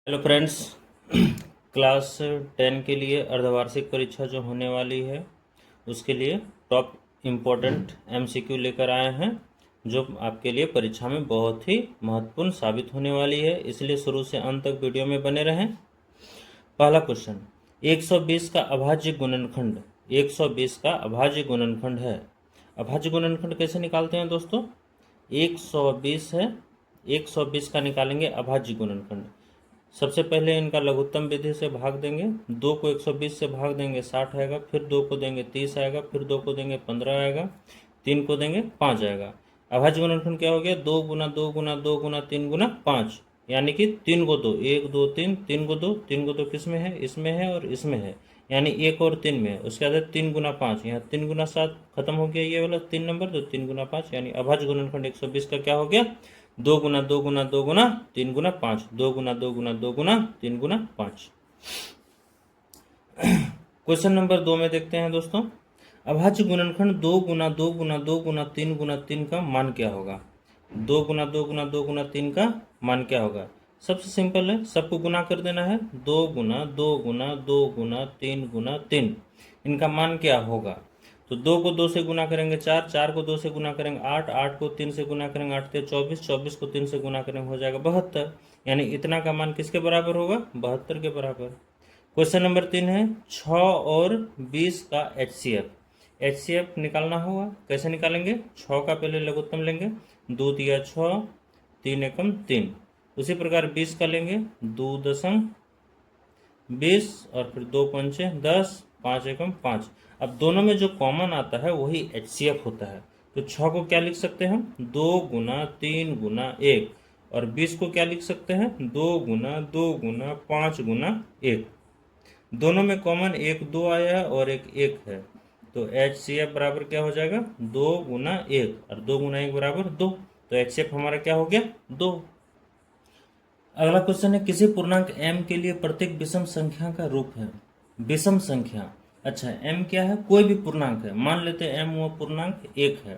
Hello friends, class 10 के लिए अर्धवार्षिक परीक्षा जो होने वाली है उसके लिए टॉप इम्पोर्टेंट एमसीक्यू लेकर आए हैं जो आपके लिए परीक्षा में बहुत ही महत्वपूर्ण साबित होने वाली है, इसलिए शुरू से अंत तक वीडियो में बने रहें। पहला क्वेश्चन, 120 का अभाज्य गुणनखंड 120 का अभाज्य गुणनखंड है। अभाज्य गुणनखंड कैसे निकालते हैं दोस्तों? 120 है, 120 का निकालेंगे अभाज्य गुणनखंड। सबसे पहले इनका लघुत्तम विधि से भाग देंगे। 2 को 120 से भाग देंगे 60 आएगा, फिर 2 को देंगे 30 आएगा, फिर 2 को देंगे 15 आएगा, 3 को देंगे 5 आएगा। अभाज्य गुणनखंड क्या हो गया? 2 गुना 2 गुना 2 गुना 3 गुना 5, यानी कि 3 को 2, 1 2 3, 3 को 2, 3 को 2 किस में है? इसमें है और इसमें है, यानी 1 और 3 में है। उसके बाद 3 गुना 5, यहाँ 3 गुना 7 खत्म हो गया ये वाला 3 नंबर, तो 3 गुना 5, यानी अभाज्य गुणनखंड 120 का क्या हो गया? 2 गुना 2 गुना 2 गुना 3 गुना 5, 2 गुना 2 गुना 2 गुना 3 गुना 5। क्वेश्चन नंबर 2 में देखते हैं दोस्तों, अभाज्य गुणनखंड 2 गुना 2 गुना 2 गुना 3 गुना 3 का मान क्या होगा? 2 गुना 2 गुना 2 गुना 3 का मान क्या होगा? सबसे सिंपल है, सबको गुना कर देना है। 2 गुना 2 गुना 2 गुना 3 गुना 3, इनका मान क्या होगा? तो 2 को 2 से गुना करेंगे 4, 4 को 2 से गुना करेंगे 8, 8 को 3 से गुना करेंगे 8 से 24, 24 को 3 से गुना करेंगे हो जाएगा 72, यानी इतना का मान किसके बराबर होगा? 72 के बराबर। क्वेश्चन नंबर 3 है, 6 और 20 का एचसीएफ निकालना होगा। कैसे निकालेंगे? 6 का पहले लघुत्तम लेंगे, 2 दिया 6, 3 एकम 3। उसी प्रकार 20 का लेंगे, 2 दशम 20 और फिर 2 पंचे 10, 5 एकम 5। अब दोनों में जो कॉमन आता है वही एचसीएफ होता है। तो 6 को क्या लिख सकते हैं हम? 2 गुना 3 गुना 1, और 20 को क्या लिख सकते हैं? 2 गुना 2 गुना 5 गुना 1। दोनों में कॉमन 1 2 आया है और एक 1 है, तो एचसीएफ बराबर क्या हो जाएगा? 2 गुना 1, और 2 गुना 1 बराबर 2, तो एचसीएफ हमारा क्या हो गया? 2। अगला क्वेश्चन है, किसी पूर्णांक m के लिए प्रत्येक विषम संख्या का रूप है। विषम संख्या, अच्छा m क्या है? कोई भी पूर्णांक है, मान लेते हैं m वो पूर्णांक 1 है,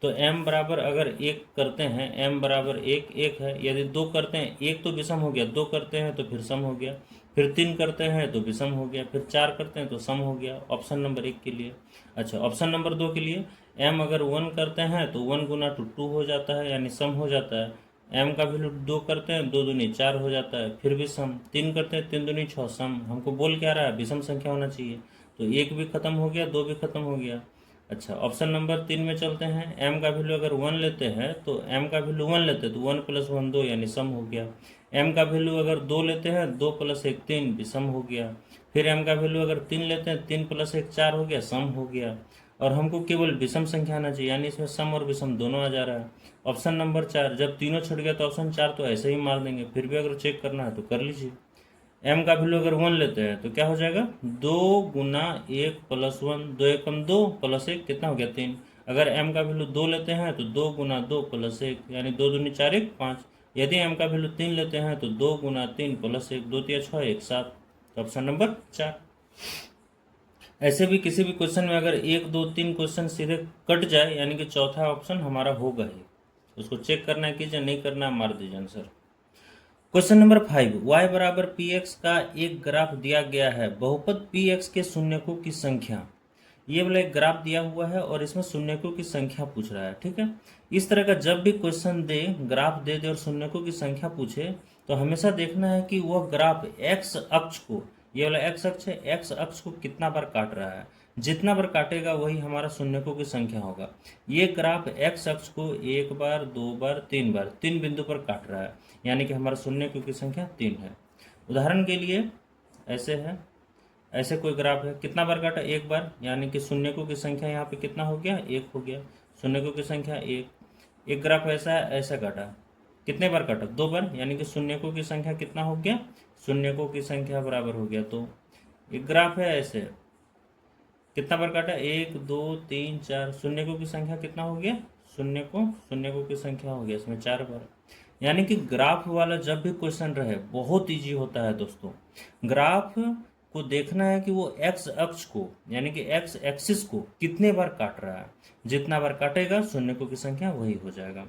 तो m बराबर अगर 1 करते हैं, m बराबर 1 1 है। यदि 2 करते हैं, 1 तो विषम हो गया, 2 करते हैं तो फिर सम हो गया, फिर 3 करते हैं तो विषम हो गया, फिर 4 करते हैं तो सम हो गया। ऑप्शन नंबर 1 के लिए। अच्छा, ऑप्शन नंबर 2 के लिए, m अगर 1 करते हैं तो 1 गुना 2 हो जाता है, यानी सम हो जाता है। m का वैल्यू 2 करते हैं, 2 दूनी 4 हो जाता है, फिर भी सम। 3 करते हैं, 3 दूनी 6, सम। हमको बोल क्या रहा है? विषम संख्या होना चाहिए, तो 1 भी खत्म हो गया, 2 भी खत्म हो गया। अच्छा, ऑप्शन नंबर 3 में चलते हैं। m का वैल्यू अगर 1 लेते हैं तो m का वैल्यू 1 लेते हैं तो 1 + 1 2, यानी सम हो गया। m का वैल्यू अगर 2 लेते हैं, 2 + 1 3, भी सम हो गया। फिर m का वैल्यू अगर 3 लेते हैं, 3 + 1 4 हो गया, सम हो गया। और हमको केवल विषम संख्या आना चाहिए, यानी इसमें सम और विषम दोनों आ जा रहा है। ऑप्शन नंबर 4, जब तीनों छूट गया तो ऑप्शन 4 तो ऐसे ही मार देंगे, फिर भी अगर चेक करना है तो कर लीजिए। m का वैल्यू अगर 1 लेते हैं तो क्या हो जाएगा? 2 गुना 1 + 1, 2 एकम 2 + 1 कितना हो गया? 3। अगर m का वैल्यू 2 लेते हैं तो 2 गुना 2 + 1, यानी 2 दूनी 4 1 5। यदि m का वैल्यू 3 लेते हैं तो 2 गुना 3 + 1, 2 3 6 1 7, तो ऑप्शन नंबर 4। ऐसे भी किसी भी क्वेश्चन में अगर 1 2 3 क्वेश्चन सीधे कट जाए, यानी कि चौथा ऑप्शन हमारा होगा ही, उसको चेक करना है, कीजिए, नहीं करना मार दीजिए आंसर। क्वेश्चन नंबर 5, y बराबर px का एक ग्राफ दिया गया है, बहुपद px के शून्यकों की संख्या। ये वाला एक ग्राफ दिया हुआ है और इसमें शून्यकों की संख्या पूछ रहा है, ठीक है। इस तरह का जब भी क्वेश्चन दे, ग्राफ दे दे और शून्यकों की संख्या पूछे, तो हमेशा देखना है कि वह ग्राफ एक्स अक्ष को, ये वाला एक्स अक्ष है, एक्स अक्ष को कितना बार काट रहा है। जितना बार काटेगा वही हमारा शून्यकों की संख्या होगा। ये ग्राफ एक्स अक्ष को 1 बार 2 बार 3 बार 3 बिंदु पर काट रहा है, यानी कि हमारा शून्यकों की संख्या 3 है। उदाहरण के लिए ऐसे है, ऐसे कोई ग्राफ है, कितना बार काटा? 1 बार, यानी कि शून्यकों की संख्या यहाँ पे कितना हो गया? 1 हो गया। शून्यकों की संख्या 1। एक ग्राफ ऐसा है, ऐसा काटा, कितने बार काटा? 2 बार, यानी कि शून्यकों की संख्या कितना हो गया? शून्यकों की संख्या बराबर हो गया। तो एक ग्राफ है ऐसे, कितना बार काटा? 1 2 3 4, शून्यकों की संख्या कितना हो गया? शून्यकों की संख्या हो गया इसमें 4 बार। यानी कि ग्राफ वाला जब भी क्वेश्चन रहे, बहुत इजी होता है दोस्तों। ग्राफ को देखना है कि वो एक्स अक्ष को, यानी कि एक्स एक्सिस को कितने बार काट रहा है। जितना बार काटेगा शून्यकों की संख्या वही हो जाएगा।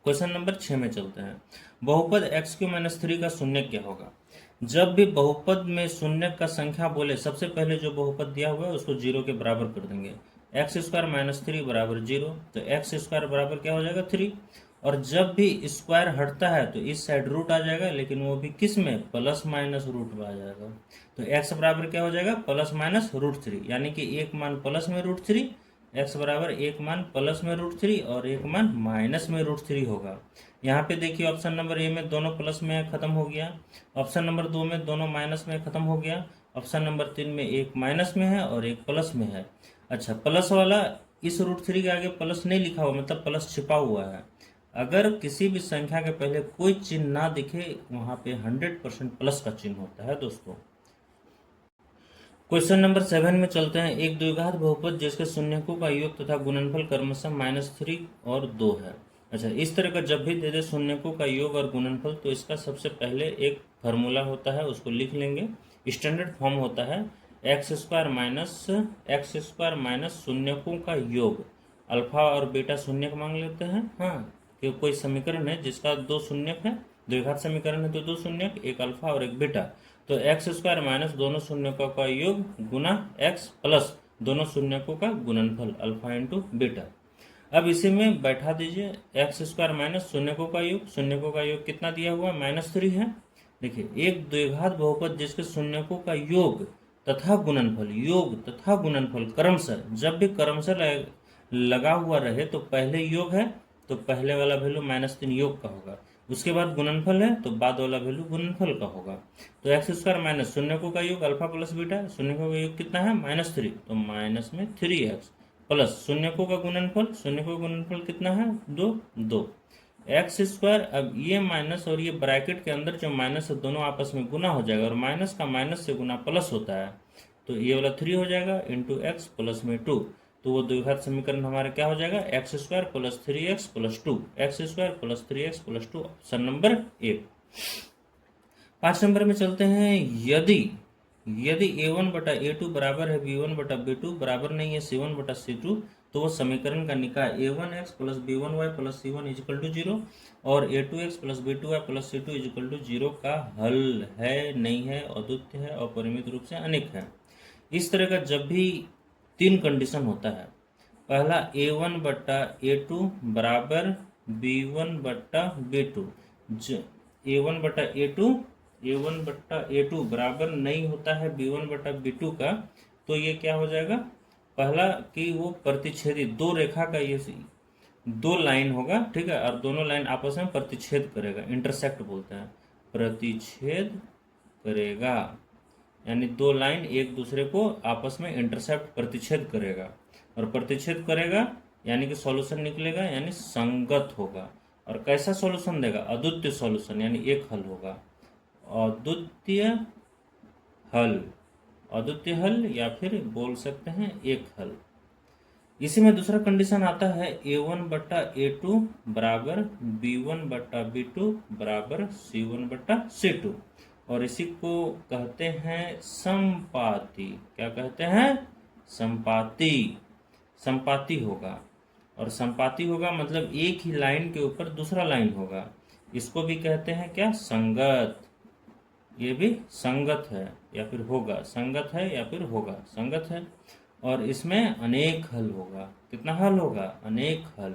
क्वेश्चन नंबर 6 में चलते हैं। बहुपद x³ - 3 का शून्य क्या होगा? जब भी बहुपद में शून्य का संख्या बोले, सबसे पहले जो बहुपद दिया हुआ है उसको 0 के बराबर कर देंगे। x² - 3 बराबर 0, तो x² बराबर क्या हो जाएगा? 3। और जब भी स्क्वायर हटता है तो इस साइड रूट आ जाएगा, लेकिन वो भी किस में? प्लस माइनस रूट में आ जाएगा। तो x बराबर क्या हो जाएगा? प्लस माइनस √3, यानी कि एक मान प्लस में √3, x बराबर एक मान प्लस में √3 और एक मान माइनस में √3 होगा। यहाँ पे देखिए ऑप्शन नंबर ए में दोनों प्लस में खत्म हो गया, ऑप्शन नंबर 2 में दोनों माइनस में खत्म हो गया, ऑप्शन नंबर 3 में एक माइनस में है और एक प्लस में है। अच्छा, प्लस वाला इस √3 के आगे प्लस नहीं लिखा हुआ, मतलब प्लस छिपा हुआ है। अगर किसी भी संख्या के पहले कोई चिन्ह ना दिखे, वहां पे 100% प्लस का चिन्ह होता है दोस्तों। क्वेश्चन नंबर 7 में चलते हैं। एक द्विघात बहुपद जिसके शून्यकों का योग तथा गुणनफल क्रमशः -3 और 2 है। अच्छा, इस तरह का जब भी दे दे शून्यकों का योग और गुणनफल, तो इसका सबसे पहले एक फार्मूला होता है, उसको लिख लेंगे। स्टैंडर्ड फॉर्म होता है x² - शून्यकों का योग। अल्फा और बीटा शून्यक मांग लेते हैं। हाँ, कि कोई समीकरण है जिसका 2 शून्यक है, द्विघात समीकरण है तो 2 शून्यक, एक अल्फा और एक बीटा। तो x² - दोनों शून्यकों का योग गुना x प्लस दोनों शून्यकों का गुणनफल अल्फा इंटू बीटा। अब इसी में बैठा दीजिए x² - शून्यकों का योग। शून्यकों का योग कितना दिया हुआ? -3 है। देखिए, एक द्विघात बहुपद जिसके शून्यकों का योग तथा गुणनफल क्रमशः, जब भी क्रमशः लगा हुआ रहे तो पहले योग है तो पहले वाला वैल्यू -3 योग का होगा, उसके बाद गुणनफल है तो बाद वाला वैल्यू गुणनफल का होगा। तो x² - शून्यकों का योग अल्फा प्लस बीटा, शून्यकों का योग कितना है? -3, तो माइनस में 3x प्लस शून्यकों का गुणनफल कितना है? 2 x²। अब ये माइनस और ये ब्रैकेट के अंदर जो माइनस है दोनों आपस में गुना हो जाएगा, और माइनस का माइनस से गुना प्लस होता है, तो ये वाला 3 हो जाएगा इंटू x प्लस में 2। तो वो द्विघात समीकरण हमारा क्या हो जाएगा? x² + 3x + 2, x² + 3x + 2, option number 1। 5 number में चलते हैं। यदि a1/a2 बराबर है b1/b2 बराबर नहीं है c1/c2, तो वो समीकरण का निकाय a1x + b1y + c1 = 0 और a2x + b2y + c2 = 0 का हल है, नहीं है, अद्वितीय है, अपरिमित रूप से अनेक है। इस तरह का जब भी 3 कंडीशन होता है, पहला a1/a2 बराबर b1/b2, a1/a2 बराबर नहीं होता है b1/b2 का, तो ये क्या हो जाएगा? पहला कि वो प्रतिच्छेदी दो रेखा का ये 2 लाइन होगा, ठीक है, और दोनों लाइन आपस में प्रतिच्छेद करेगा, इंटरसेक्ट बोलते हैं, प्रतिच्छेद करेगा, यानी 2 लाइन एक दूसरे को आपस में इंटरसेप्ट प्रतिच्छेद करेगा, और प्रतिच्छेद करेगा यानी कि सॉल्यूशन निकलेगा, यानी संगत होगा। और कैसा सॉल्यूशन देगा? अद्वितीय सॉल्यूशन, यानी एक हल होगा, अद्वितीय हल या फिर बोल सकते हैं एक हल। इसी में दूसरा कंडीशन आता है a1/a2 बराबर b1/b2 बराबर c1/c2, और इसी को कहते हैं संपाती। क्या कहते हैं? संपाती होगा। और संपाती होगा मतलब एक ही लाइन के ऊपर दूसरा लाइन होगा, इसको भी कहते हैं क्या? संगत। ये भी संगत है या फिर होगा, संगत है या फिर होगा, संगत है। और इसमें अनेक हल होगा। कितना हल होगा? अनेक हल।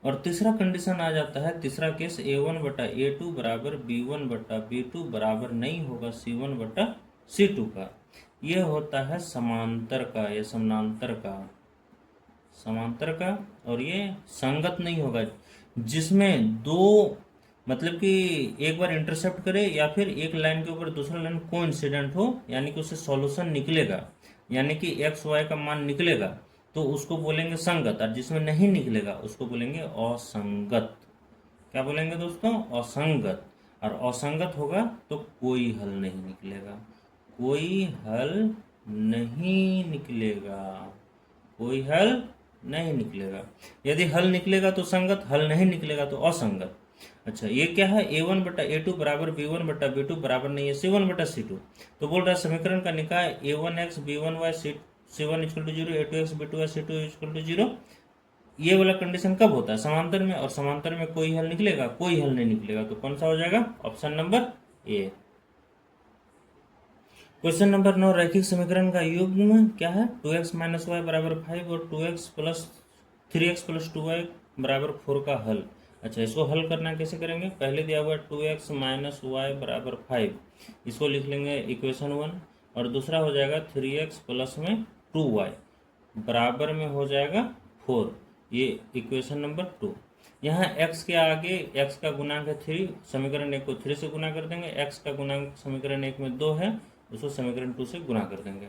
और तीसरा कंडीशन आ जाता है, तीसरा केस a1/a2 बराबर b1/b2 बराबर नहीं होगा c1/c2 का। यह होता है समांतर का या समानांतर का, और ये संगत नहीं होगा, जिसमें दो मतलब कि एक बार इंटरसेप्ट करे या फिर एक लाइन के ऊपर दूसरा लाइन कोइंसिडेंट हो, यानी कि उससे सॉल्यूशन निकलेगा, यानी कि एक्स वाई का मान निकलेगा, तो उसको बोलेंगे संगत, और जिसमें नहीं निकलेगा उसको बोलेंगे असंगत। क्या बोलेंगे दोस्तों? असंगत। और असंगत होगा तो कोई हल नहीं निकलेगा, कोई हल नहीं निकलेगा। यदि हल निकलेगा तो संगत, हल नहीं निकलेगा तो असंगत। अच्छा, ये क्या है? a1/a2 बराबर b1/b2 बराबर नहीं है c1/c2, तो बोल रहा है समीकरण का निकाय a1x b1y c1 = 0, a2x b2y c2 = 0, ये वाला कंडीशन कब होता है? समांतर में, और समांतर में कोई हल निकलेगा? कोई हल नहीं निकलेगा। तो कौन सा हो जाएगा? Option number A. Question number 9, रैखिक समीकरण का युग्म क्या है? 2x माइनस वाई बराबर 5 और 2x plus 3x plus 2y बराबर 4 का हल। अच्छा, इसको हल करना कैसे करेंगे? पहले दिया हुआ 2x माइनस वाई बराबर 5, इसको लिख लेंगे इक्वेशन 1, और दूसरा हो जाएगा 3x प्लस में 2y बराबर में हो जाएगा 4, ये इक्वेशन नंबर 2। यहाँ x के आगे x का गुणांक है 3, समीकरण 1 को 3 से गुना कर देंगे, x का गुणांक समीकरण 1 में 2 है, उसको समीकरण 2 से गुना कर देंगे।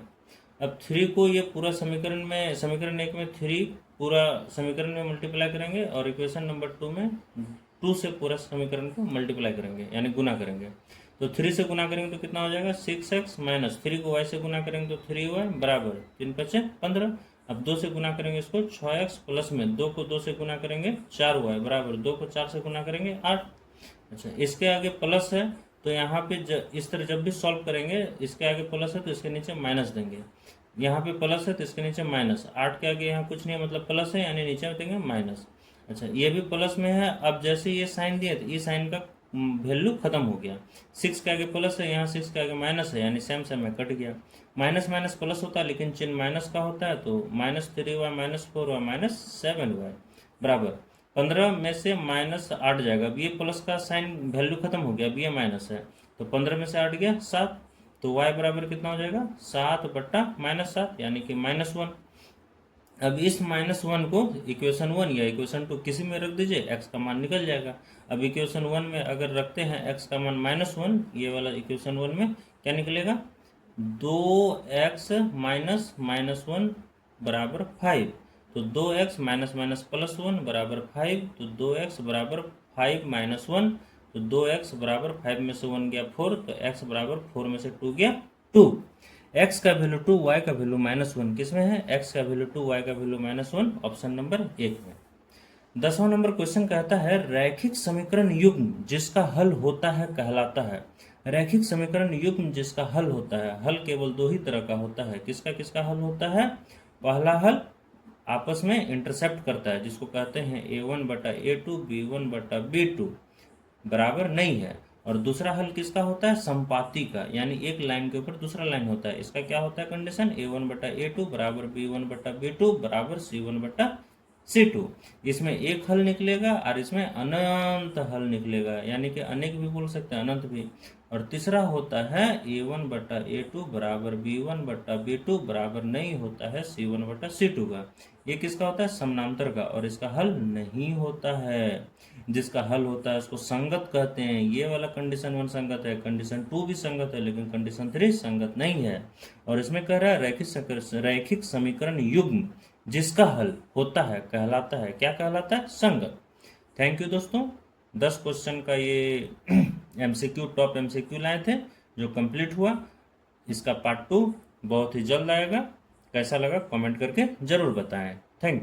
अब 3 को ये पूरा समीकरण में, समीकरण 1 में 3 पूरा समीकरण में मल्टीप्लाई करेंगे, और इक्वेशन नंबर 2 में 2 से पूरा समीकरण को मल्टीप्लाई करेंगे, यानी गुना करेंगे। तो 3 से गुना करेंगे तो कितना हो जाएगा? 6x माइनस 3 को y से गुना करेंगे तो 3y बराबर 3 × 5 = 15। अब 2 से गुना करेंगे इसको 6x प्लस में 2 को 2 से गुना करेंगे 4y बराबर 2 को 4 से गुना करेंगे 8। अच्छा, इसके आगे प्लस है तो यहाँ पे इस तरह जब भी सॉल्व करेंगे, इसके आगे प्लस है तो इसके नीचे माइनस देंगे, यहाँ पे प्लस है तो इसके नीचे माइनस, 8 के आगे यहाँ कुछ नहीं है मतलब प्लस है, यानी नीचे देंगे माइनस। अच्छा, ये भी प्लस में है। अब जैसे ये साइन दिए तो ये साइन का वैल्यू खत्म हो गया। 6 के आगे प्लस है, यहाँ 6 के आगे माइनस है, यानी सेम सेम में कट गया। माइनस माइनस प्लस होता है, लेकिन चिन्ह माइनस का होता है, तो -3y -4y -7y बराबर 15 में से -8 जाएगा। अब ये प्लस का साइन वैल्यू खत्म हो गया, अब ये माइनस है, तो 15 में से 8 गया 7, तो y बराबर कितना हो जाएगा? 7/-7, यानी कि -1। अब इस -1 को इक्वेशन 1 या इक्वेशन 2 किसी में रख दीजिए, x का मान निकल जाएगा। अब इक्वेशन 1 में अगर रखते हैं x का मान -1, ये वाला इक्वेशन 1 में क्या निकलेगा? 2x माइनस -1 बराबर 5, तो 2x माइनस माइनस प्लस 1 बराबर 5, तो 2x बराबर 5 - 1, तो 2x बराबर 5 में से 1 गया 4, तो x बराबर 4 में से 2 गया 2। x का वैल्यू 2, y का वैल्यू -1 किस में है? x का वैल्यू 2, y का वैल्यू -1, ऑप्शन नंबर 1 में। 10वां नंबर क्वेश्चन कहता है रैखिक समीकरण युग्म जिसका हल होता है कहलाता है। रैखिक समीकरण युग्म जिसका हल होता है, हल केवल 2 ही तरह का होता है। किसका किसका हल होता है? पहला हल आपस में इंटरसेप्ट करता है, जिसको कहते हैं a1/a2 b1/b2 बराबर नहीं है। और दूसरा हल किसका होता है? संपाती का, यानी एक लाइन के ऊपर दूसरा लाइन होता है। इसका क्या होता है कंडीशन? a1/a2 बराबर b1/b2 बराबर c1/c2। इसमें एक हल निकलेगा और इसमें अनंत हल निकलेगा, यानी कि अनेक भी बोल सकते हैं, अनंत भी। और तीसरा होता है a1/a2 बराबर b1/b2 बराबर नहीं होता है c1/c2 का। ये किसका होता है? समानांतर का, और इसका हल नहीं होता है। जिसका हल होता है उसको संगत कहते हैं। ये वाला कंडीशन 1 संगत है, कंडीशन 2 भी संगत है, लेकिन कंडीशन 3 संगत नहीं है। और इसमें कह रहा है रैखिक समीकरण युग्म जिसका हल होता है कहलाता है, क्या कहलाता है? संगत। थैंक यू दोस्तों। 10 क्वेश्चन का ये MCQ टॉप MCQ लाए थे जो कंप्लीट हुआ। इसका पार्ट 2 बहुत ही जल्द आएगा। कैसा लगा कमेंट करके जरूर बताएं।